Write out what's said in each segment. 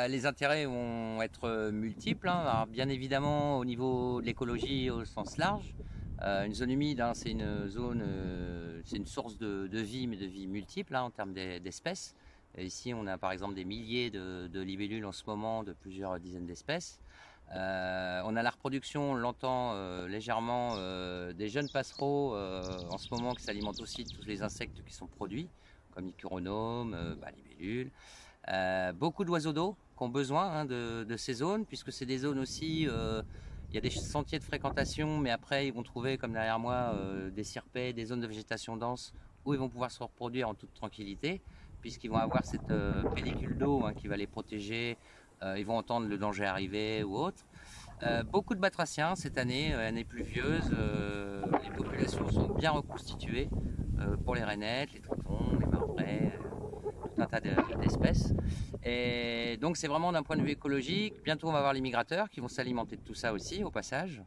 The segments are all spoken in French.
Les intérêts vont être multiples, hein. Alors, bien évidemment, au niveau de l'écologie au sens large, une zone humide, hein, c'est une zone, c'est une source de vie, mais de vie multiple, hein, en termes d'espèces. Et ici, on a par exemple des milliers de libellules en ce moment, de plusieurs dizaines d'espèces. On a la reproduction, on l'entend légèrement, des jeunes passereaux en ce moment qui s'alimentent aussi de tous les insectes qui sont produits, comme les chironomes, libellules. Beaucoup d'oiseaux d'eau qui ont besoin, hein, de ces zones, puisque c'est des zones aussi, il y a des sentiers de fréquentation, mais après ils vont trouver, comme derrière moi, des sirpets, des zones de végétation dense où ils vont pouvoir se reproduire en toute tranquillité, puisqu'ils vont avoir cette pellicule d'eau, hein, qui va les protéger. Ils vont entendre le danger arriver ou autre. Beaucoup de batraciens cette année, année pluvieuse. Les populations sont bien reconstituées pour les rainettes, les tritons, les marbrets, tout un tas d'espèces. Et donc c'est vraiment d'un point de vue écologique. Bientôt on va avoir les migrateurs qui vont s'alimenter de tout ça aussi au passage.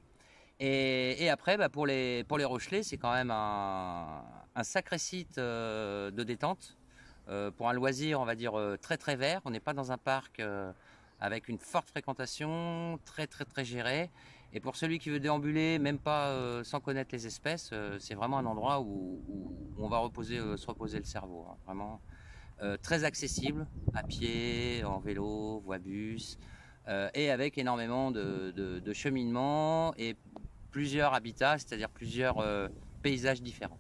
Et après, pour les Rochelais, c'est quand même un sacré site de détente. Pour un loisir, on va dire, très très vert. On n'est pas dans un parc avec une forte fréquentation, très très très géré. Et pour celui qui veut déambuler, même pas sans connaître les espèces, c'est vraiment un endroit où on va se reposer le cerveau, hein, vraiment. Très accessible, à pied, en vélo, voie bus, et avec énormément de cheminement et plusieurs habitats, c'est-à-dire plusieurs paysages différents.